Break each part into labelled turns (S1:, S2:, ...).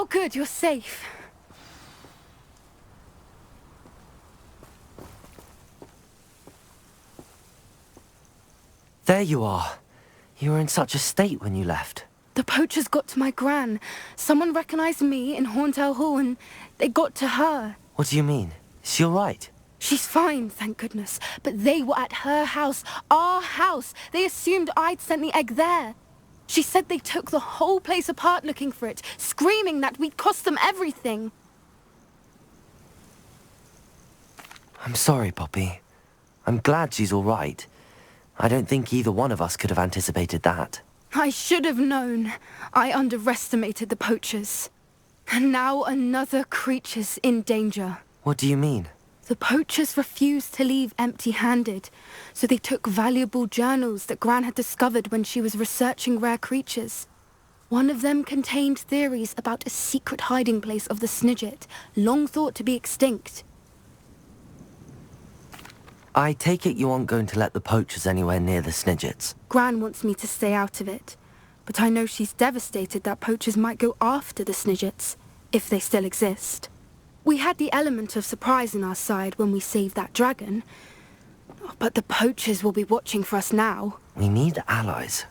S1: Oh good, you're safe.
S2: There you are. You were in such a state when you left.
S1: The poachers got to my gran. Someone recognized me in Horntail Hall and they got to her.
S2: What do you mean? Is she all right?
S1: She's fine, thank goodness. But they were at her house, our house. They assumed I'd sent the egg there. She said they took the whole place apart looking for it, screaming that we'd cost them everything.
S2: I'm sorry, Poppy. I'm glad she's all right. I don't think either one of us could have anticipated that.
S1: I should have known. I underestimated the poachers. And now another creature's in danger.
S2: What do you mean?
S1: The poachers refused to leave empty-handed, so they took valuable journals that Gran had discovered when she was researching rare creatures. One of them contained theories about a secret hiding place of the Snidget, long thought to be extinct.
S2: I take it you aren't going to let the poachers anywhere near the Snidgets.
S1: Gran wants me to stay out of it, but I know she's devastated that poachers might go after the Snidgets, if they still exist. We had the element of surprise on our side when we saved that dragon, but the poachers will be watching for us now.
S2: We need allies.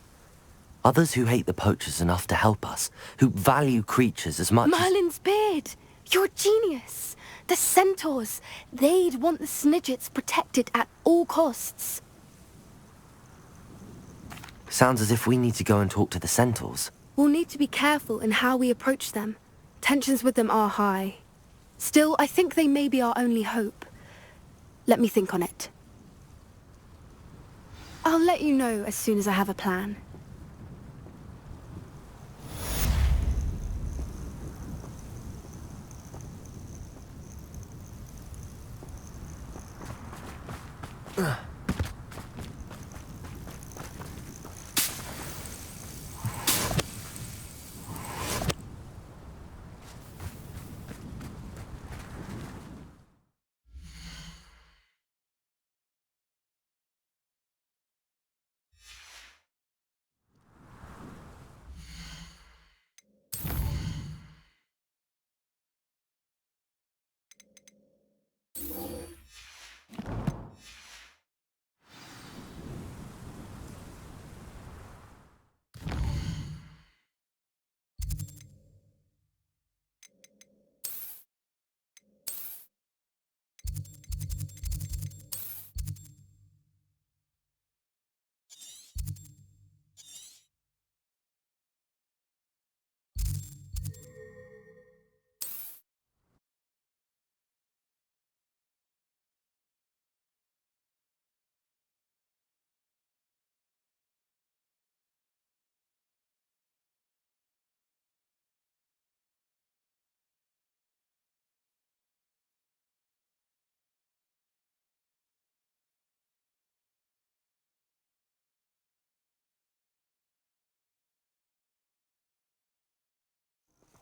S2: Others who hate the poachers enough to help us, who value creatures as much
S1: Merlin's beard! You're a genius! The centaurs! They'd want the Snidgets protected at all costs.
S2: Sounds as if we need to go and talk to the centaurs.
S1: We'll need to be careful in how we approach them. Tensions with them are high. Still, I think they may be our only hope. Let me think on it. I'll let you know as soon as I have a plan.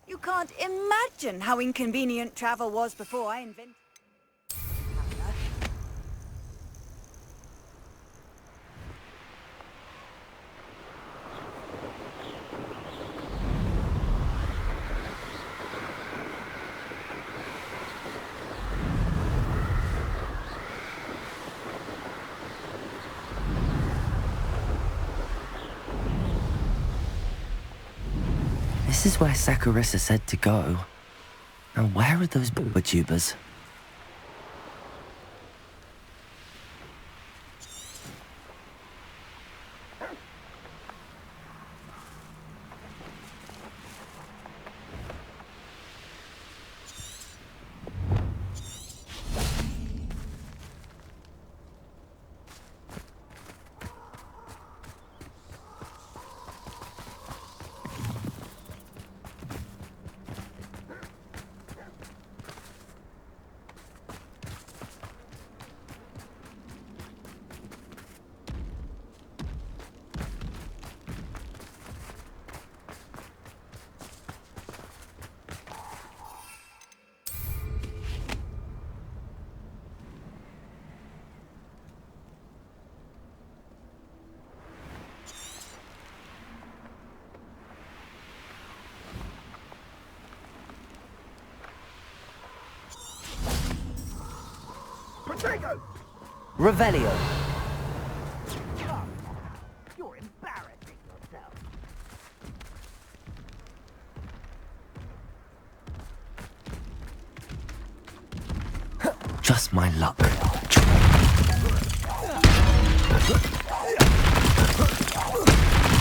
S3: You can't imagine how inconvenient travel was before I invented...
S2: This is where Saccharissa said to go. Now where are those booba tubers? Revelio.
S4: You're embarrassing yourself.
S2: Just my luck.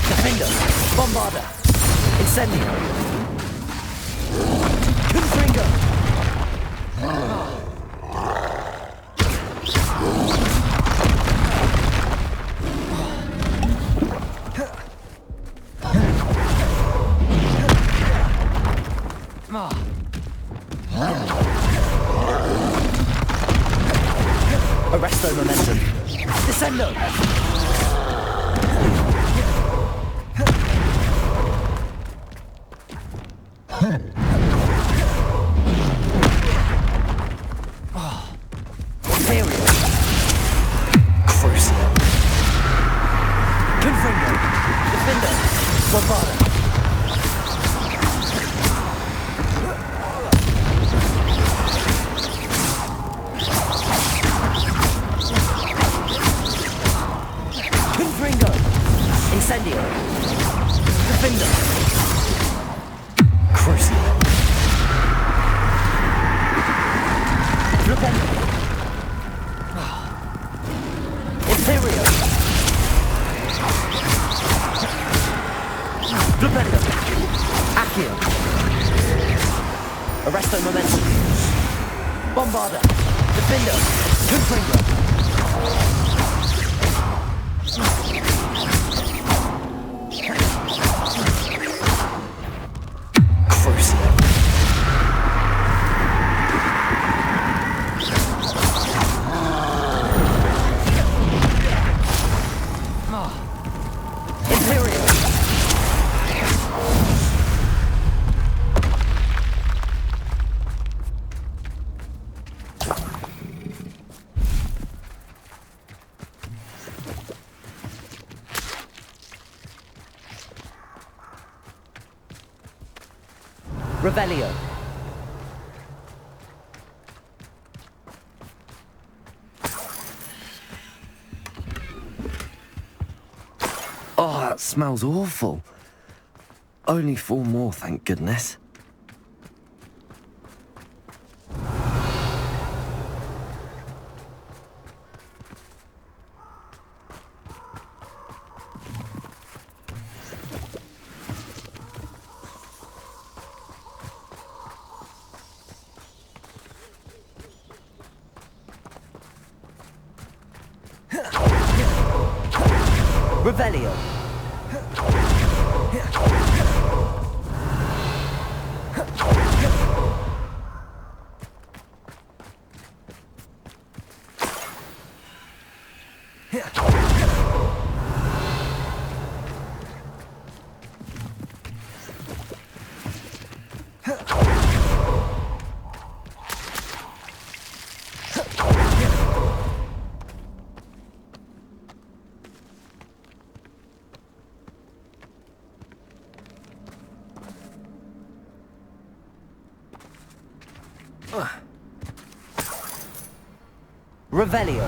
S2: Defender. Bombarder. Incendio. Confringo. Arresto momentum. Descendo. Imperial. Crucial. Confringo. Defender. Bombarder. Confringo. Incendio. Defender. Crucial. Flipendo. Imperial. Flipendo. Accio. Arresto momentum. Bombarder. Defender. Confringo. Crucial. Imperial. Revelio. Oh, that smells awful. Only 4 more, thank goodness. Revelio. Revelio.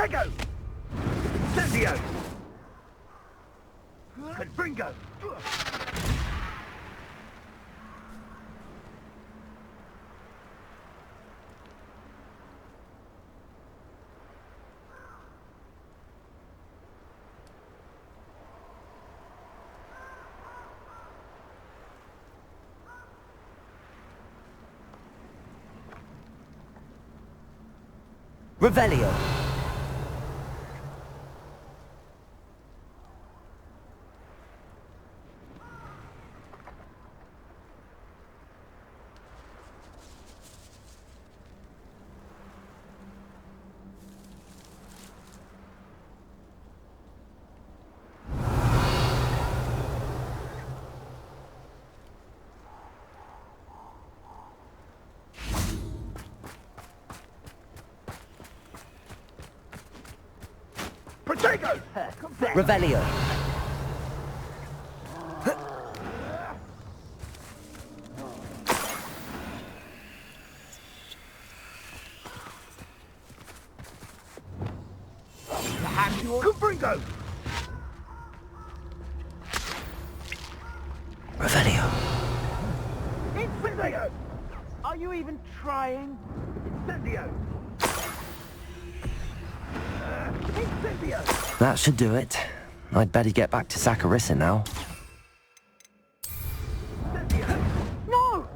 S4: Lego! Incendio! Confringo!
S2: Revelio.
S4: Protego!
S2: Revelio.
S4: Confringo!
S2: Revelio.
S4: Incendio! Are you even trying? Incendio! Incendio!
S2: That should do it. I'd better get back to Saccharissa now.
S4: No!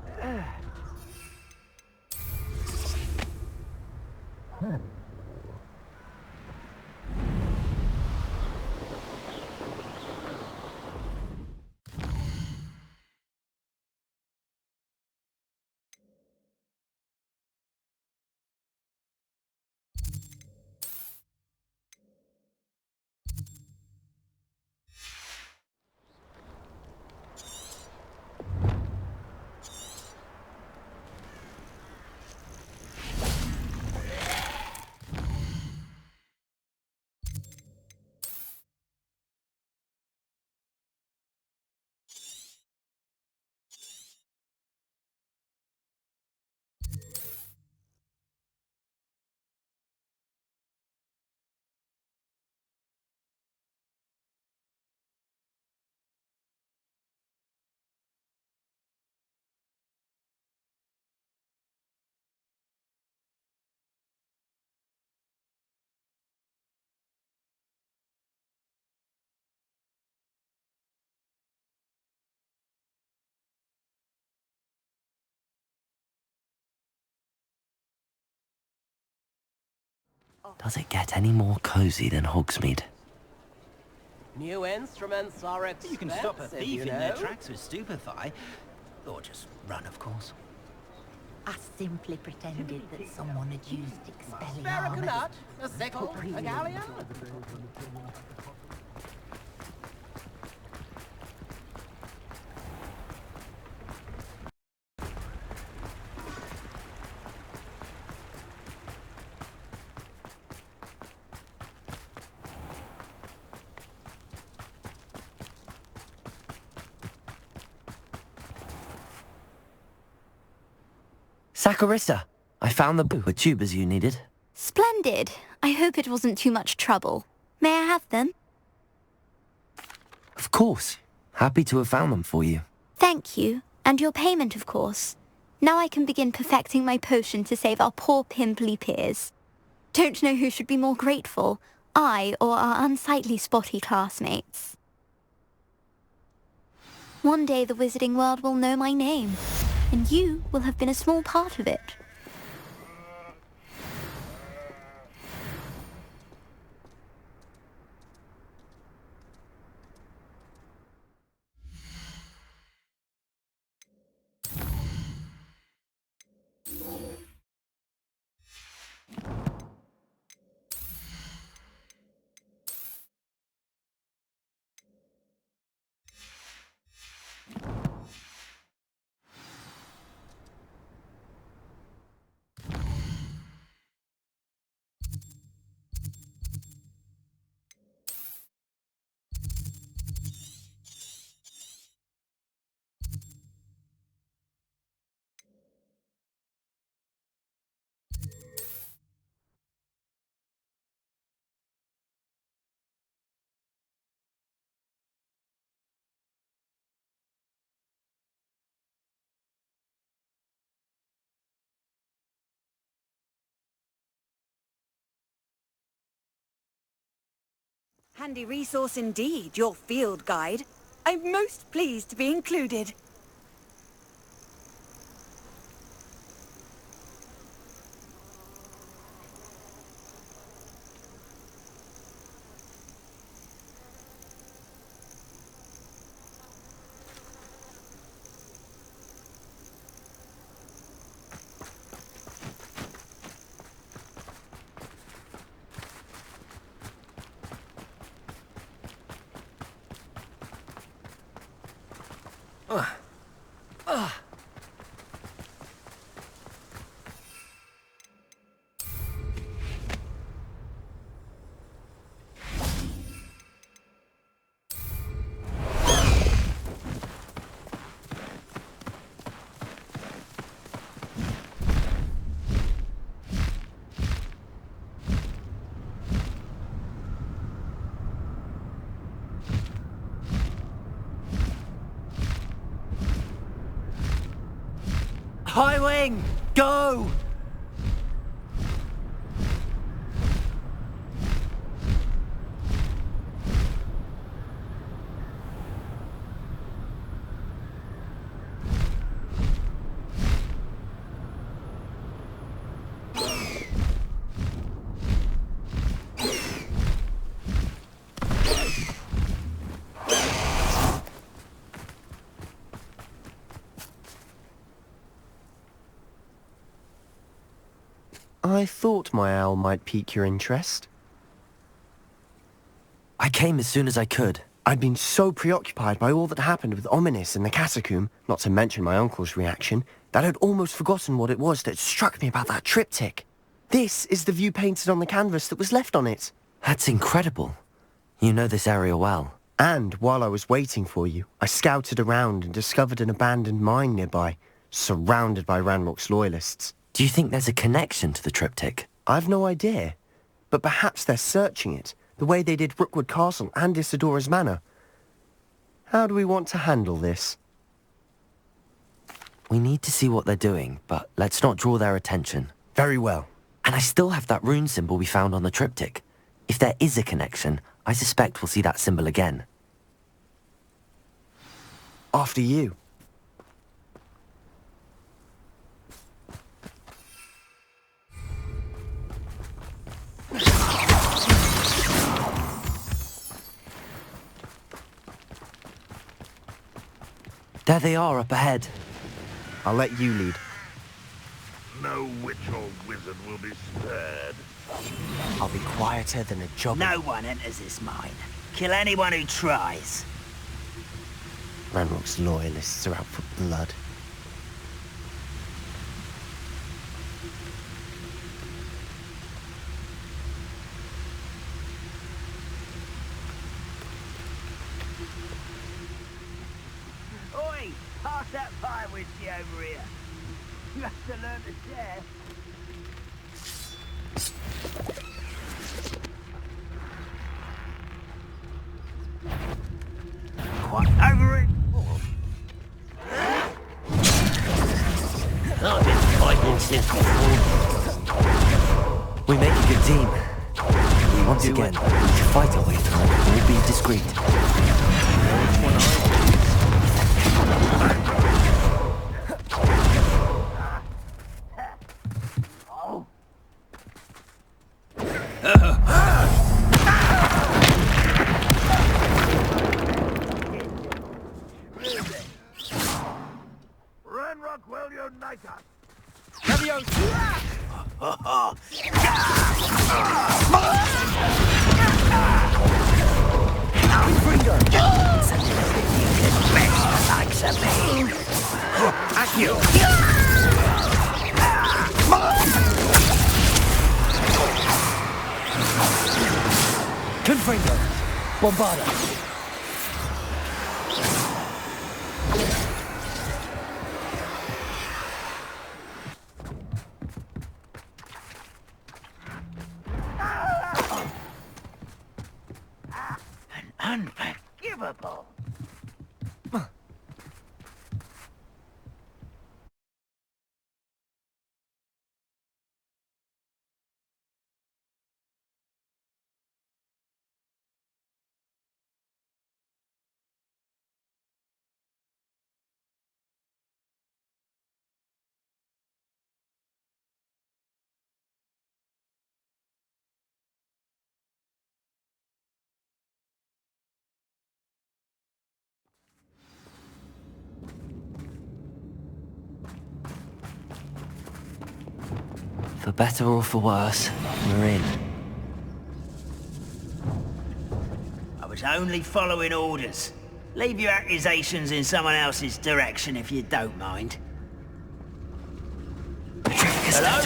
S2: Does it get any more cozy than Hogsmeade?
S5: New instruments are expensive,
S6: You can stop a thief in their
S5: know.
S6: tracks with stupefy. Or just run, of course.
S7: I simply pretended that someone had used Expelliarmus.
S5: Barracanut, a sickle, a galleon.
S2: Saccharissa! I found the book with tubers you needed.
S1: Splendid. I hope it wasn't too much trouble. May I have them?
S2: Of course. Happy to have found them for you.
S1: Thank you. And your payment, of course. Now I can begin perfecting my potion to save our poor pimply peers. Don't know who should be more grateful, I or our unsightly spotty classmates. One day the wizarding world will know my name, and you will have been a small part of it.
S3: Handy resource indeed, your field guide. I'm most pleased to be included.
S6: High wing! Go!
S8: I thought my owl might pique your interest.
S2: I came as soon as I could.
S8: I'd been so preoccupied by all that happened with Ominis in the catacomb, not to mention my uncle's reaction, that I'd almost forgotten what it was that struck me about that triptych. This is the view painted on the canvas that was left on it.
S2: That's incredible. You know this area well.
S8: And while I was waiting for you, I scouted around and discovered an abandoned mine nearby, surrounded by Ranrock's loyalists.
S2: Do you think there's a connection to the triptych?
S8: I've no idea, but perhaps they're searching it, the way they did Rookwood Castle and Isidora's Manor. How do we want to handle this?
S2: We need to see what they're doing, but let's not draw their attention.
S8: Very well.
S2: And I still have that rune symbol we found on the triptych. If there is a connection, I suspect we'll see that symbol again.
S8: After you.
S2: There they are up ahead.
S8: I'll let you lead.
S9: No witch or wizard will be spared.
S8: I'll be quieter than a job.
S6: No one enters this mine. Kill anyone who tries.
S8: Ranrock's loyalists are out for blood.
S5: Oi! Pass that fire whiskey over here. You have to learn to share.
S6: What? Over it!
S9: I've been fighting since
S2: We make a good team. Once again, we should fight our way through it, all be discreet.
S9: Ranrock will unite us.
S2: Confringo! Bombarda!
S5: Unforgivable.
S2: For better or for worse, we're in.
S6: I was only following orders. Leave your accusations in someone else's direction if you don't mind. Hello?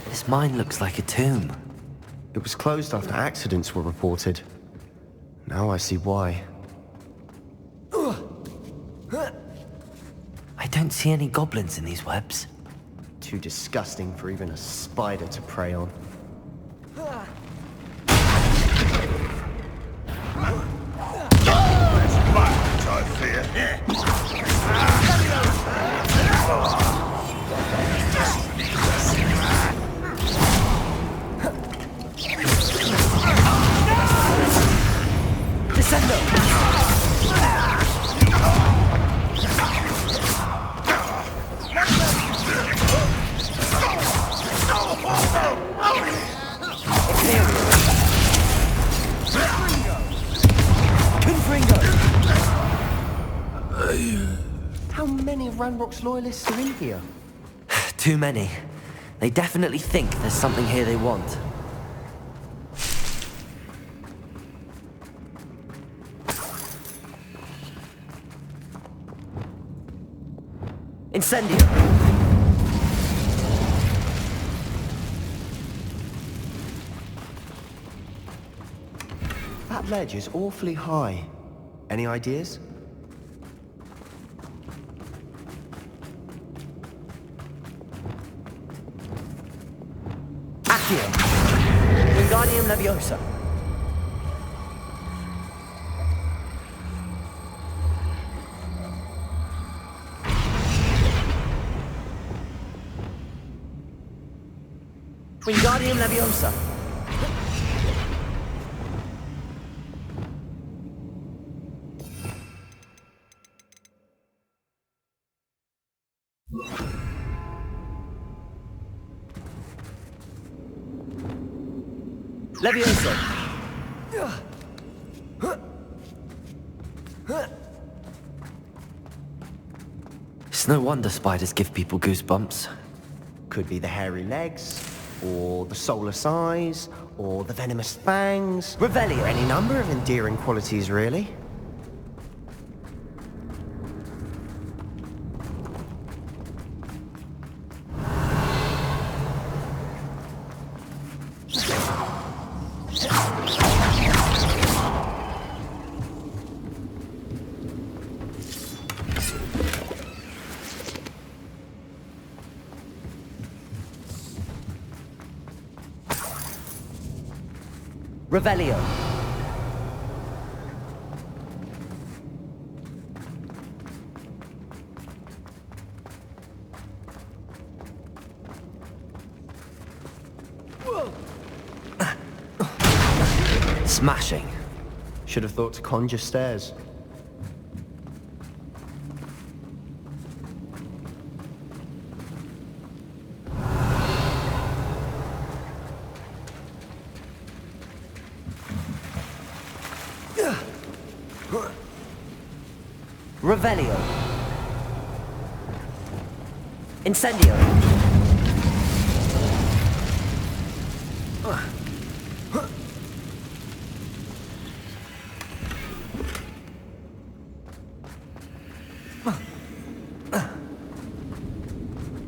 S2: This mine looks like a tomb.
S8: It was closed after accidents were reported. Now I see why.
S2: I don't see any goblins in these webs.
S8: Too disgusting for even a spider to prey on. How many of Ranrock's loyalists are in here?
S2: Too many. They definitely think there's something here they want. Incendio!
S8: That ledge is awfully high. Any ideas?
S2: Accio! Wingardium Leviosa! Wingardium Leviosa! Leviosa! It's no wonder spiders give people goosebumps.
S8: Could be the hairy legs, or the soulless eyes, or the venomous fangs.
S2: Revelio!
S8: Any number of endearing qualities, really.
S2: Revelio! Smashing.
S8: Should have thought to conjure stairs.
S2: Revelio. Incendio.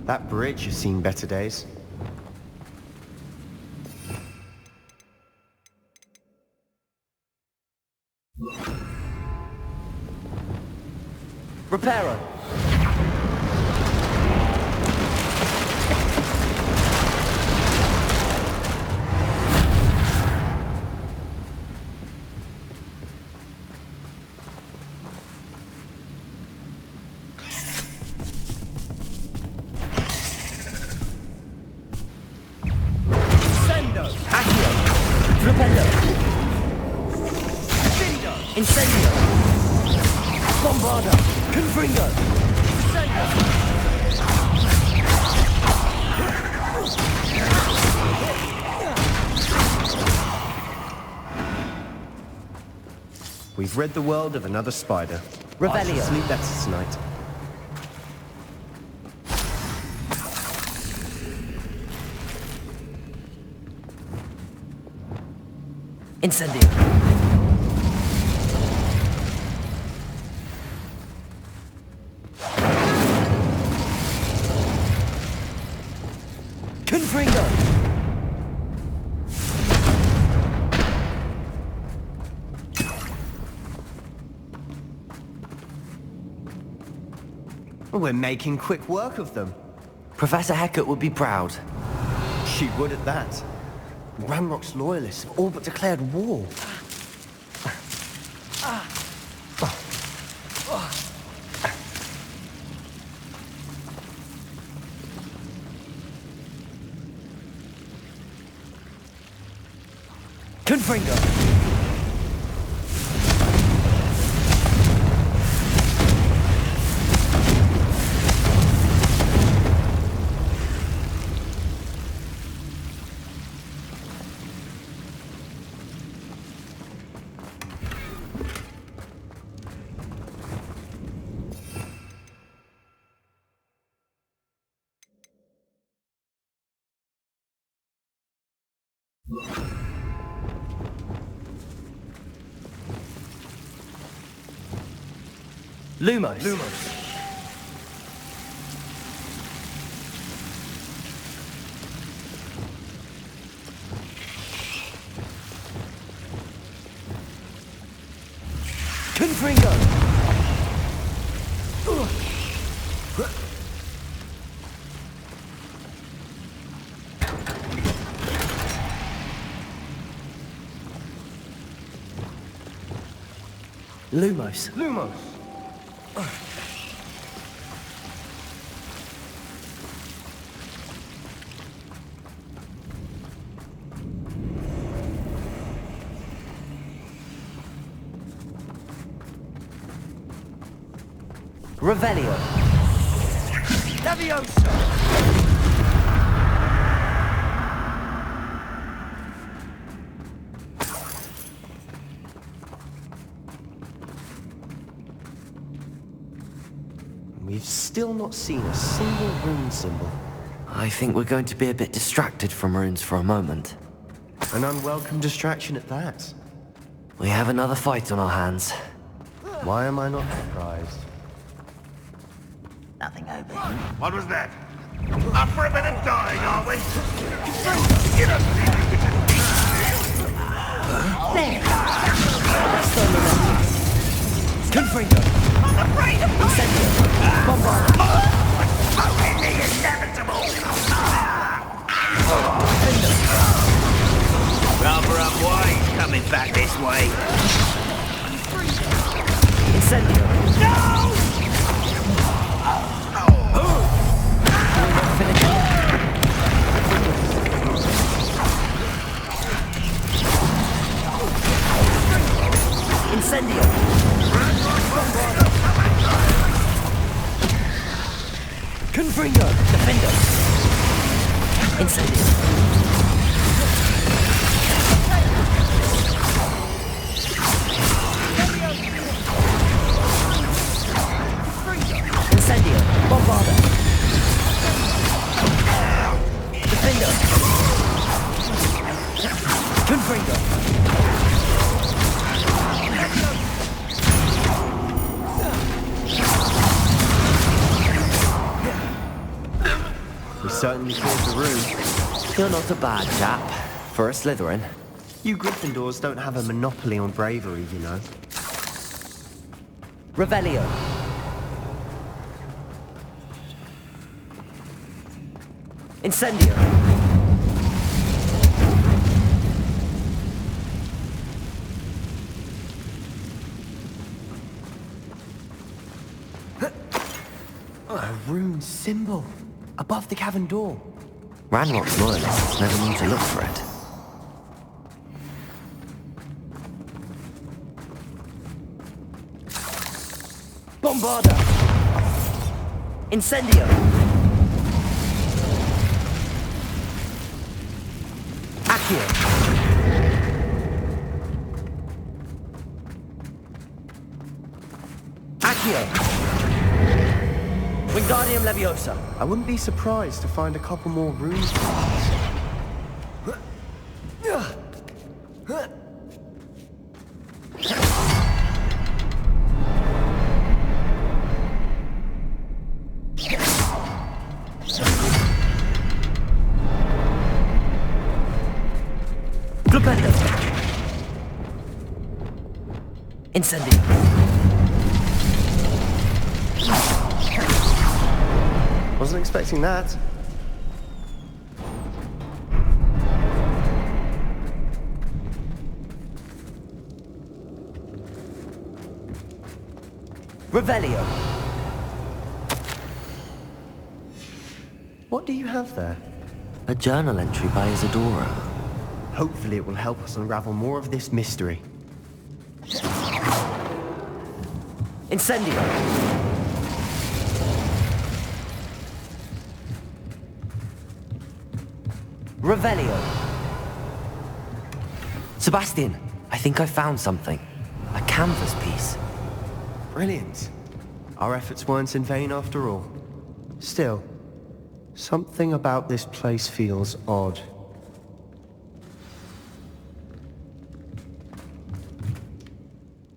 S8: That bridge has seen better days.
S2: Reparo. Incendio! Bombarda! Confringo!
S8: We've rid the world of another spider.
S2: Revelio.
S8: I shall sleep better tonight.
S2: Incendio! Confringo!
S8: We're making quick work of them.
S2: Professor Hecat would be proud.
S8: She would at that. Ranrock's loyalists have all but declared war.
S2: Confringo! Lumos. Confringo! Lumos. Revelio.
S8: Leviosa! We've still not seen a single rune symbol.
S2: I think we're going to be a bit distracted from runes for a moment.
S8: An unwelcome distraction at that.
S2: We have another fight on our hands.
S8: Why am I not surprised?
S7: Nothing over here.
S9: What was that? Up for a bit of dying, are we? Get up,
S2: Confringo!
S3: I'm afraid of
S2: Incendio! Bombard!
S6: Rather unwise coming back this way.
S2: Incendio!
S6: No!
S2: Incendio! Confringo! Defendo! Incendio! Incendio! Bombarda! Defendo! Confringo!
S8: We certainly cleared the room.
S2: You're not a bad chap. For a Slytherin.
S8: You Gryffindors don't have a monopoly on bravery, you know.
S2: Revelio. Incendio.
S8: A rune symbol. Above the cavern door.
S2: Ranrock's loyalists never knew to look for it. Bombarda! Incendio! Accio! Accio! Wingardium Leviosa!
S8: I wouldn't be surprised to find a couple more runes.
S2: Flipendo! Incendio!
S8: Wasn't expecting that.
S2: Revelio!
S8: What do you have there?
S2: A journal entry by Isadora.
S8: Hopefully it will help us unravel more of this mystery.
S2: Incendio! Revelio! Sebastian, I think I found something. A canvas piece.
S8: Brilliant. Our efforts weren't in vain after all. Still, something about this place feels odd.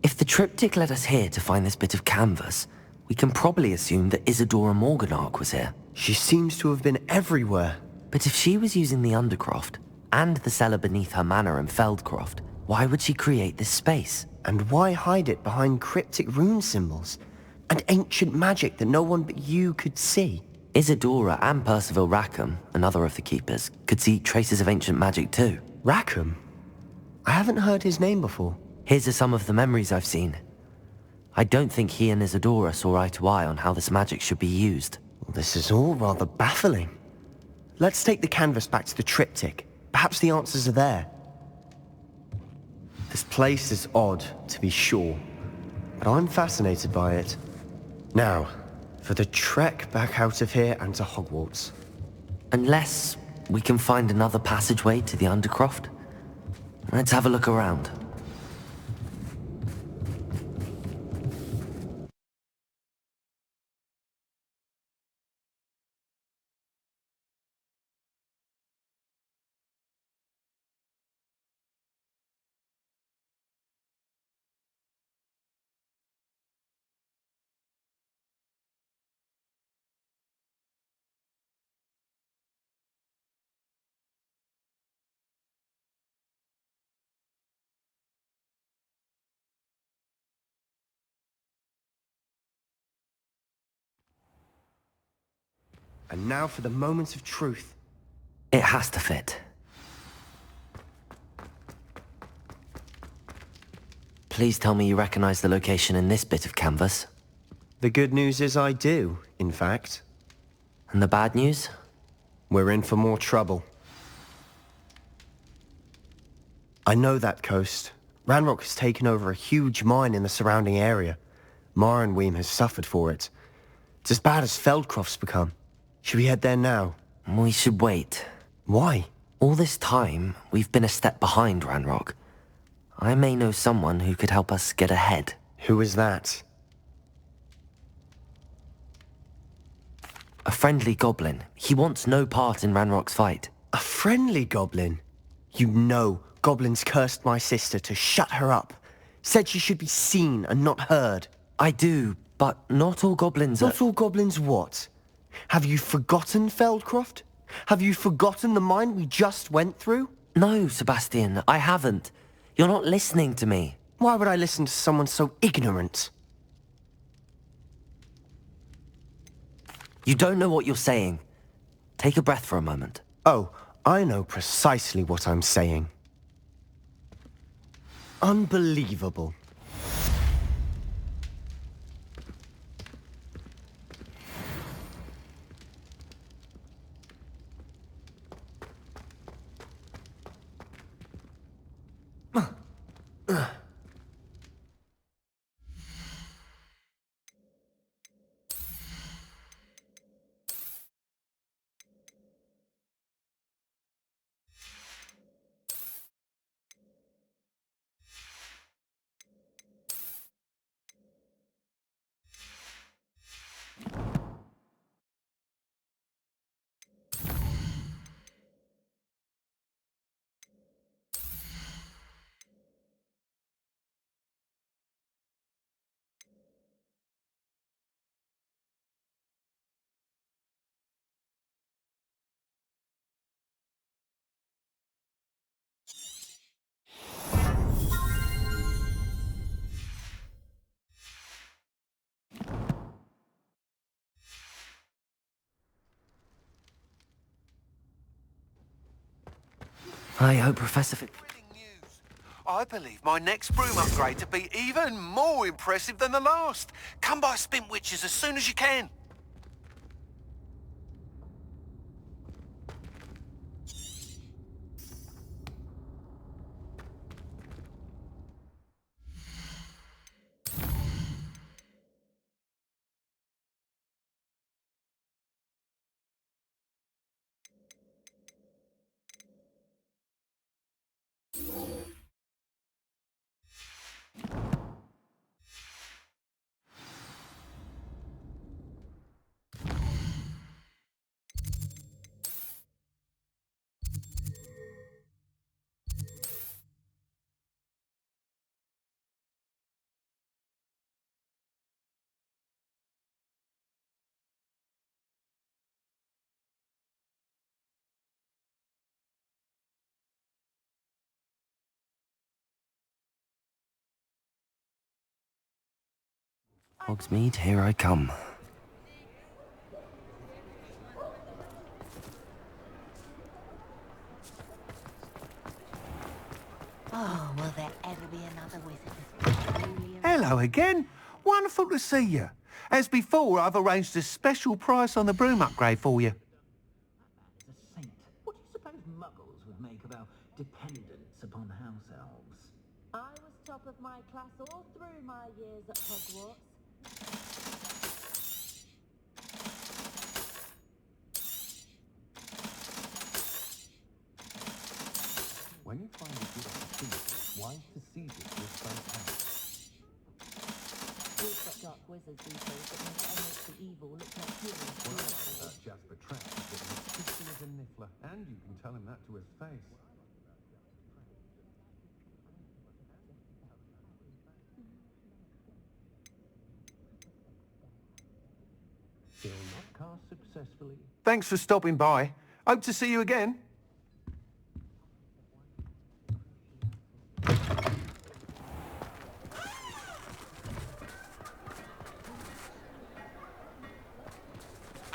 S2: If the triptych led us here to find this bit of canvas, we can probably assume that Isadora Morganach was here.
S8: She seems to have been everywhere.
S2: But if she was using the Undercroft, and the cellar beneath her manor in Feldcroft, why would she create this space?
S8: And why hide it behind cryptic rune symbols? And ancient magic that no one but you could see?
S2: Isadora and Percival Rackham, another of the keepers, could see traces of ancient magic too.
S8: Rackham? I haven't heard his name before.
S2: Here's some of the memories I've seen. I don't think he and Isadora saw eye to eye on how this magic should be used.
S8: Well, this is all rather baffling. Let's take the canvas back to the triptych. Perhaps the answers are there. This place is odd, to be sure, but I'm fascinated by it. Now, for the trek back out of here and to Hogwarts.
S2: Unless we can find another passageway to the Undercroft. Let's have a look around.
S8: And now for the moment of truth.
S2: It has to fit. Please tell me you recognize the location in this bit of canvas.
S8: The good news is I do, in fact.
S2: And the bad news?
S8: We're in for more trouble. I know that coast. Ranrock has taken over a huge mine in the surrounding area. Marrenweem has suffered for it. It's as bad as Feldcroft's become. Should we head there now?
S2: We should wait.
S8: Why?
S2: All this time, we've been a step behind Ranrock. I may know someone who could help us get ahead.
S8: Who is that?
S2: A friendly goblin. He wants no part in Ranrock's fight.
S8: A friendly goblin? You know, goblins cursed my sister to shut her up. Said she should be seen and not heard.
S2: I do, but not all goblins are...
S8: Not all goblins what? Have you forgotten Feldcroft? Have you forgotten the mine we just went through?
S2: No, Sebastian, I haven't. You're not listening to me.
S8: Why would I listen to someone so ignorant?
S2: You don't know what you're saying. Take a breath for a moment.
S8: Oh, I know precisely what I'm saying. Unbelievable.
S2: I hope Professor...
S10: I believe my next broom upgrade to be even more impressive than the last. Come by Spintwitches as soon as you can.
S2: Hogsmeade, here I come.
S7: Oh, will there ever be another wizard?
S10: Hello again. Wonderful to see you. As before, I've arranged a special price on the broom upgrade for you.
S6: Is a saint. What do you suppose muggles would make of our dependence upon house elves?
S7: I was top of my class all through my years at Hogwarts.
S11: When you find a good opportunity, it's wise to seize it with both hands.
S7: We've got dark wizards these days that make enemies the evil look like humans.
S11: Well, Jasper Trapp is getting as twisty as a niffler, and you can tell him that to his face. Still not cast successfully.
S10: Thanks for stopping by. Hope to see you again.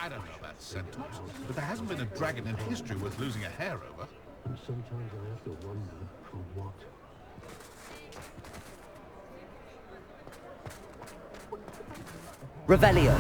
S9: I don't know about centaurs, but there hasn't been a dragon in history worth losing a hair over.
S11: And sometimes I have to wonder for what.
S2: Revelio.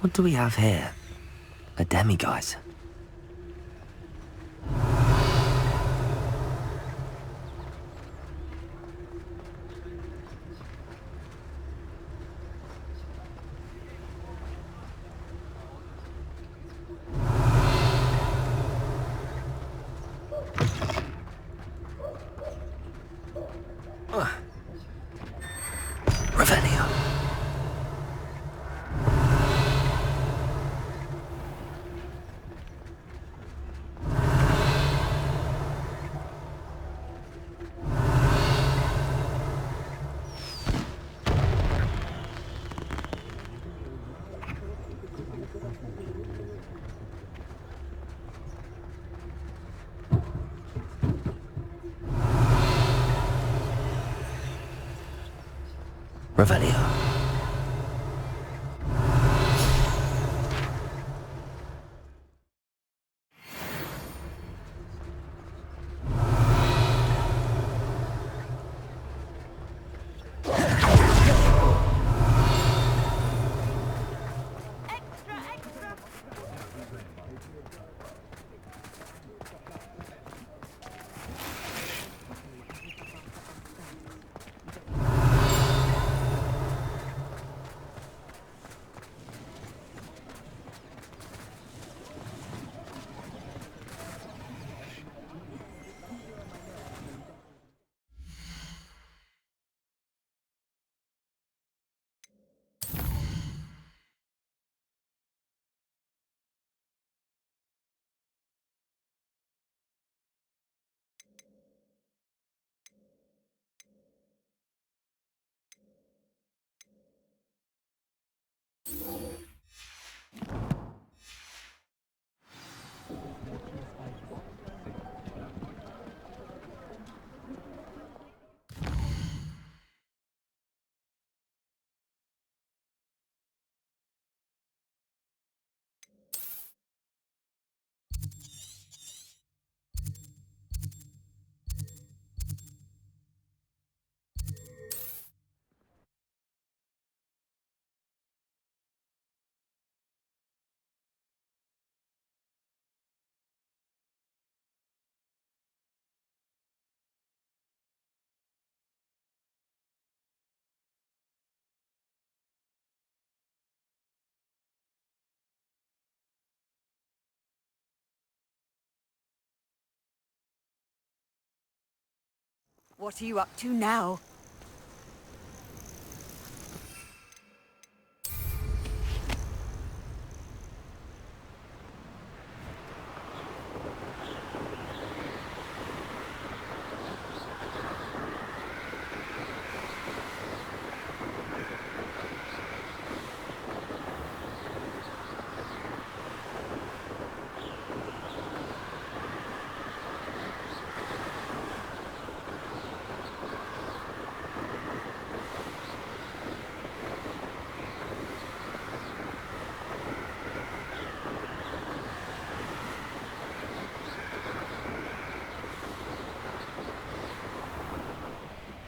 S2: What do we have here? A demiguise. Revelio. Revelio.
S3: What are you up to now?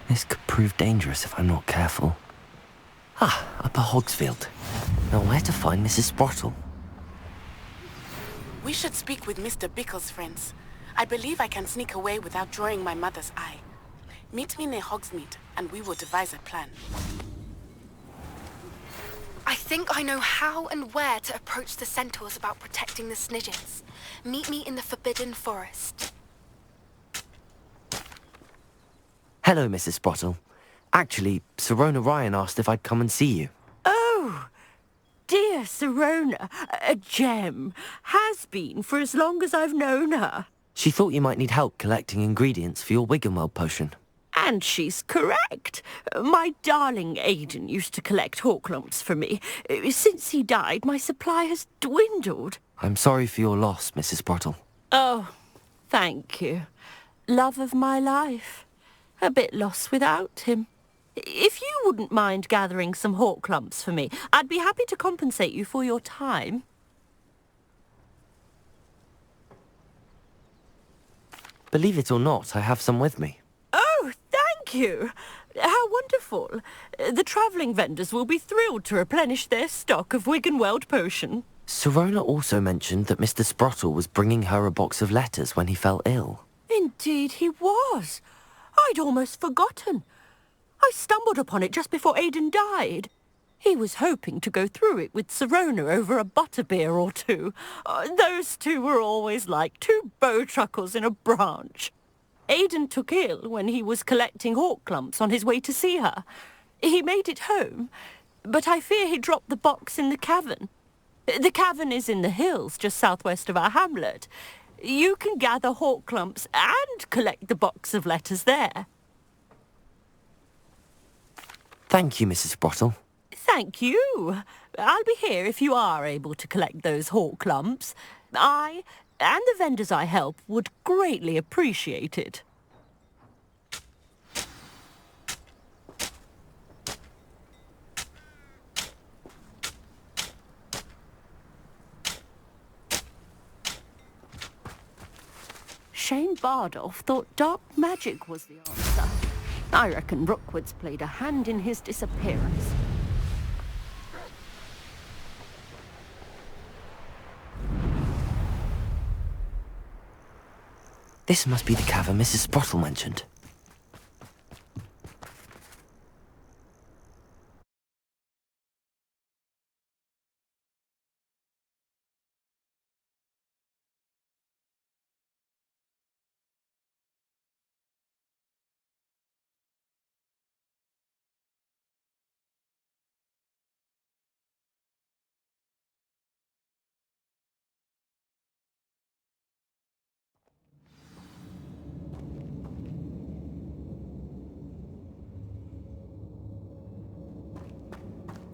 S2: This could prove dangerous if I'm not careful. Ah, Upper Hogsfield. Now where to find Mrs. Sprottle?
S12: We should speak with Mr. Bickle's friends. I believe I can sneak away without drawing my mother's eye. Meet me near Hogsmeade, and we will devise a plan.
S1: I think I know how and where to approach the centaurs about protecting the Snidgets. Meet me in the Forbidden Forest.
S2: Hello, Mrs. Sprottle. Actually, Sirona Ryan asked if I'd come and see you.
S13: Oh, dear Sirona, a gem. Has been for as long as I've known her.
S2: She thought you might need help collecting ingredients for your Wiggenweld potion.
S13: And she's correct. My darling Aidan used to collect hawk lumps for me. Since he died, my supply has dwindled.
S2: I'm sorry for your loss, Mrs. Sprottle.
S13: Oh, thank you. Love of my life. A bit lost without him. If you wouldn't mind gathering some hawk lumps for me, I'd be happy to compensate you for your time.
S2: Believe it or not, I have some with me.
S13: Oh, thank you. How wonderful. The travelling vendors will be thrilled to replenish their stock of Wiggenweld potion.
S2: Sirona also mentioned that Mr. Sprottle was bringing her a box of letters when he fell ill.
S13: Indeed he was. I'd almost forgotten. I stumbled upon it just before Aidan died. He was hoping to go through it with Sirona over a butterbeer or two. Those two were always like two bowtruckles in a branch. Aidan took ill when he was collecting hawk clumps on his way to see her. He made it home, but I fear he dropped the box in the cavern. The cavern is in the hills just southwest of our hamlet. You can gather hawk clumps and collect the box of letters there.
S2: Thank you, Mrs. Sprottle.
S13: Thank you. I'll be here if you are able to collect those hawk lumps. I, and the vendors I help, would greatly appreciate it. Shane Bardolph thought dark magic was the answer. I reckon Rookwood's played a hand in his disappearance.
S2: This must be the cavern Mrs. Sprottle mentioned.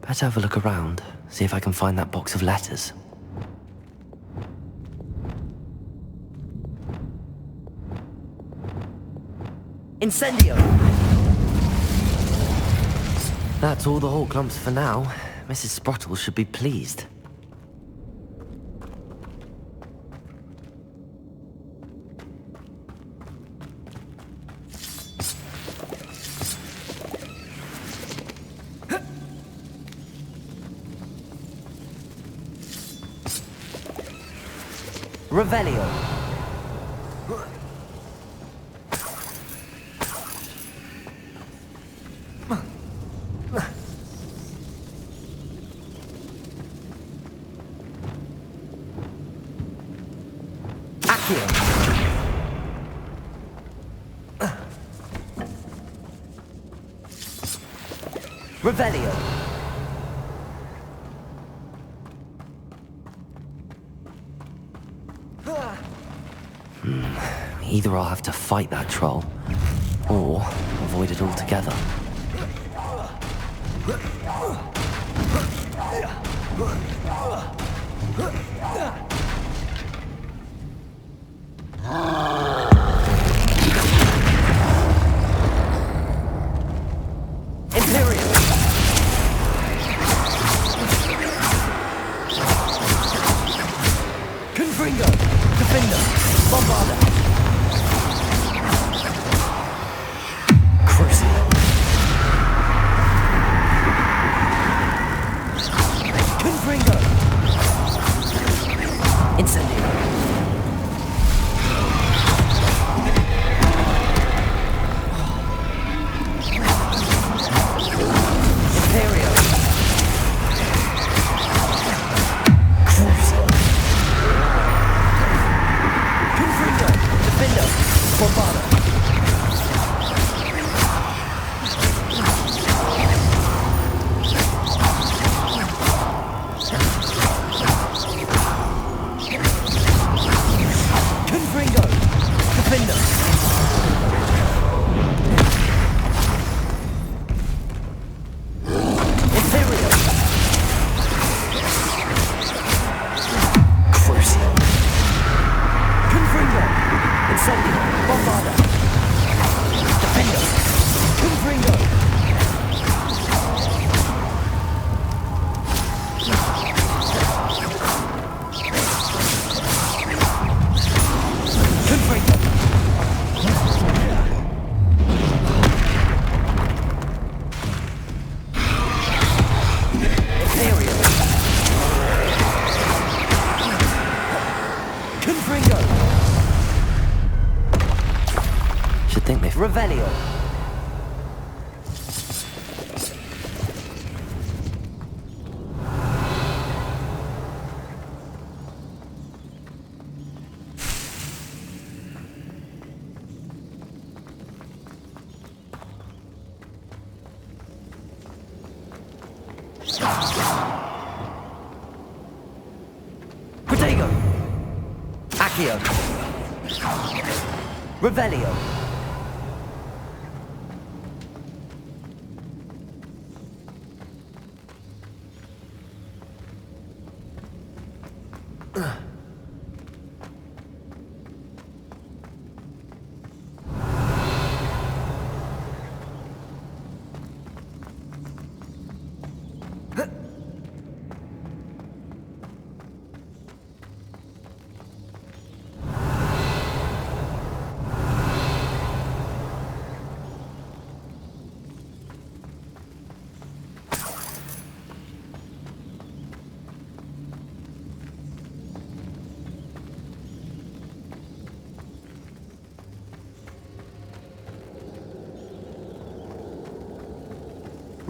S2: Better have a look around, see if I can find that box of letters.
S5: Incendio!
S2: That's all the whole clumps for now. Mrs. Sprottle should be pleased.
S5: Revelio. Accio.
S2: Revelio. Either I'll have to fight that troll, or avoid it altogether. Revelio. Protego. Accio. Revelio.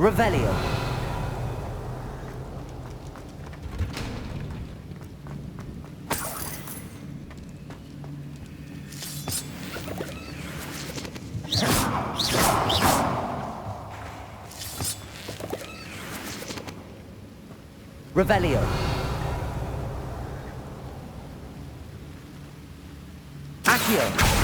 S2: Revelio. Revelio. Accio.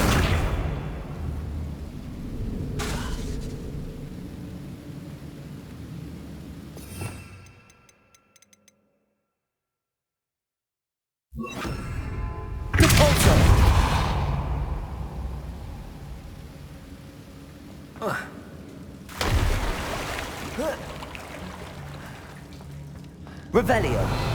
S2: Revelio.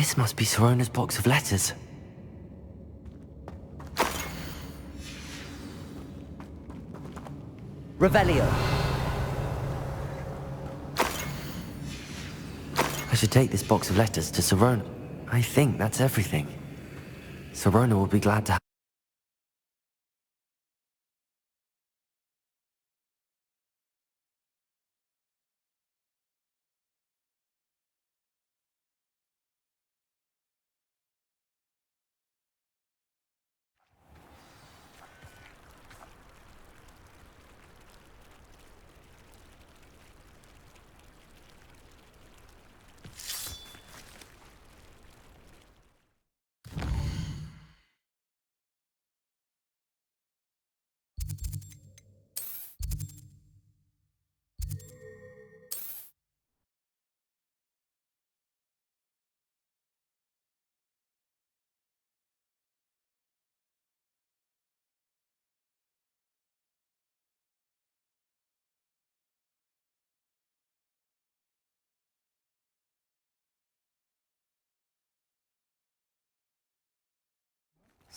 S2: This must be Sorona's box of letters. Revelio. I should take this box of letters to Sirona. I think that's everything. Sirona will be glad to have.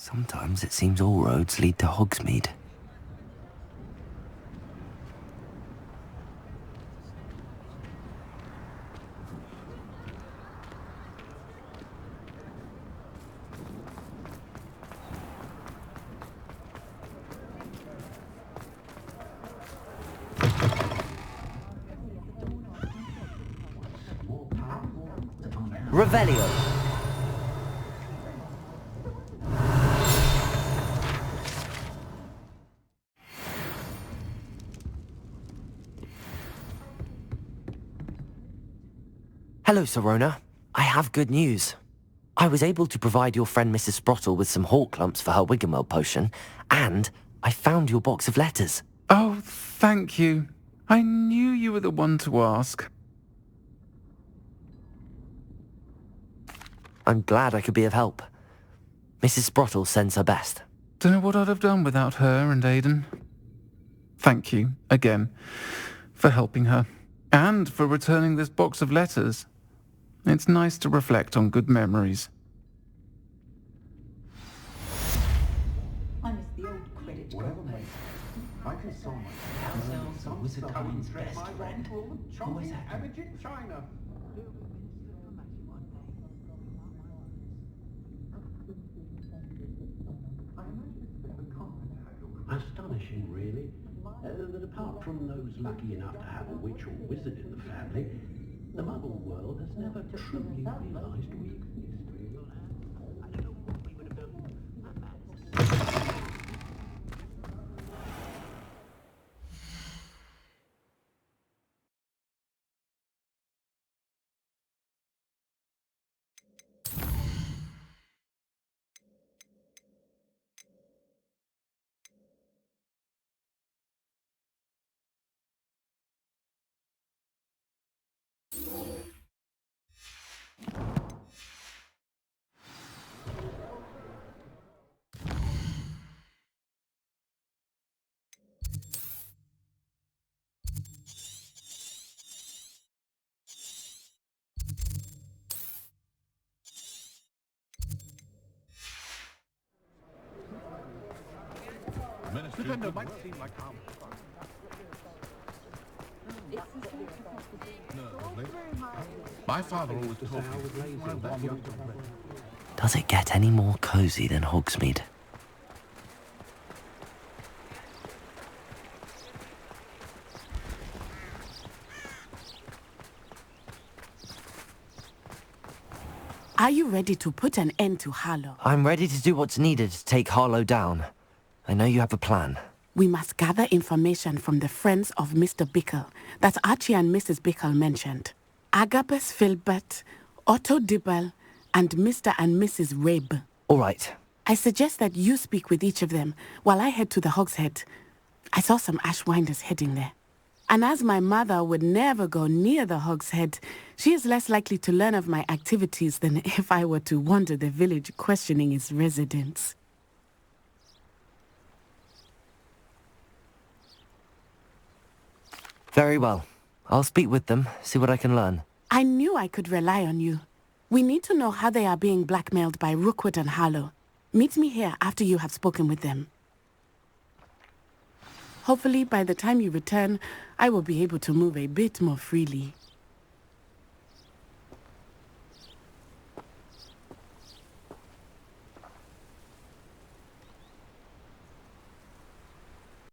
S2: Sometimes it seems all roads lead to Hogsmeade. Revelio. Hello, Sirona. I have good news. I was able to provide your friend Mrs. Sprottle with some hawk lumps for her Wiggenweld potion, and I found your box of letters.
S14: Oh, thank you. I knew you were the one to ask.
S2: I'm glad I could be of help. Mrs. Sprottle sends her best.
S14: Don't know what I'd have done without her and Aidan. Thank you, again, for helping her, and for returning this box of letters. It's nice to reflect on good memories.
S15: I miss the old credit card. I can sell myself was a kind's best friend. Always had China.
S16: Astonishing, really, that apart from those lucky enough to have a witch or wizard in the family, the Muggle world has never truly realised we exist. I don't know what we would have done.
S9: Defender might seem like harm. No, my father always told me.
S2: Does it get any more cozy than Hogsmeade?
S12: Are you ready to put an end to Harlow?
S2: I'm ready to do what's needed to take Harlow down. I know you have a plan.
S12: We must gather information from the friends of Mr. Bickle that Archie and Mrs. Bickle mentioned. Agabus Filbert, Otto Dibble, and Mr. and Mrs. Rabe.
S2: All right.
S12: I suggest that you speak with each of them while I head to the Hogshead. I saw some Ashwinders heading there. And as my mother would never go near the Hogshead, she is less likely to learn of my activities than if I were to wander the village questioning its residents.
S2: Very well. I'll speak with them, see what I can learn.
S12: I knew I could rely on you. We need to know how they are being blackmailed by Rookwood and Harlow. Meet me here after you have spoken with them. Hopefully, by the time you return, I will be able to move a bit more freely.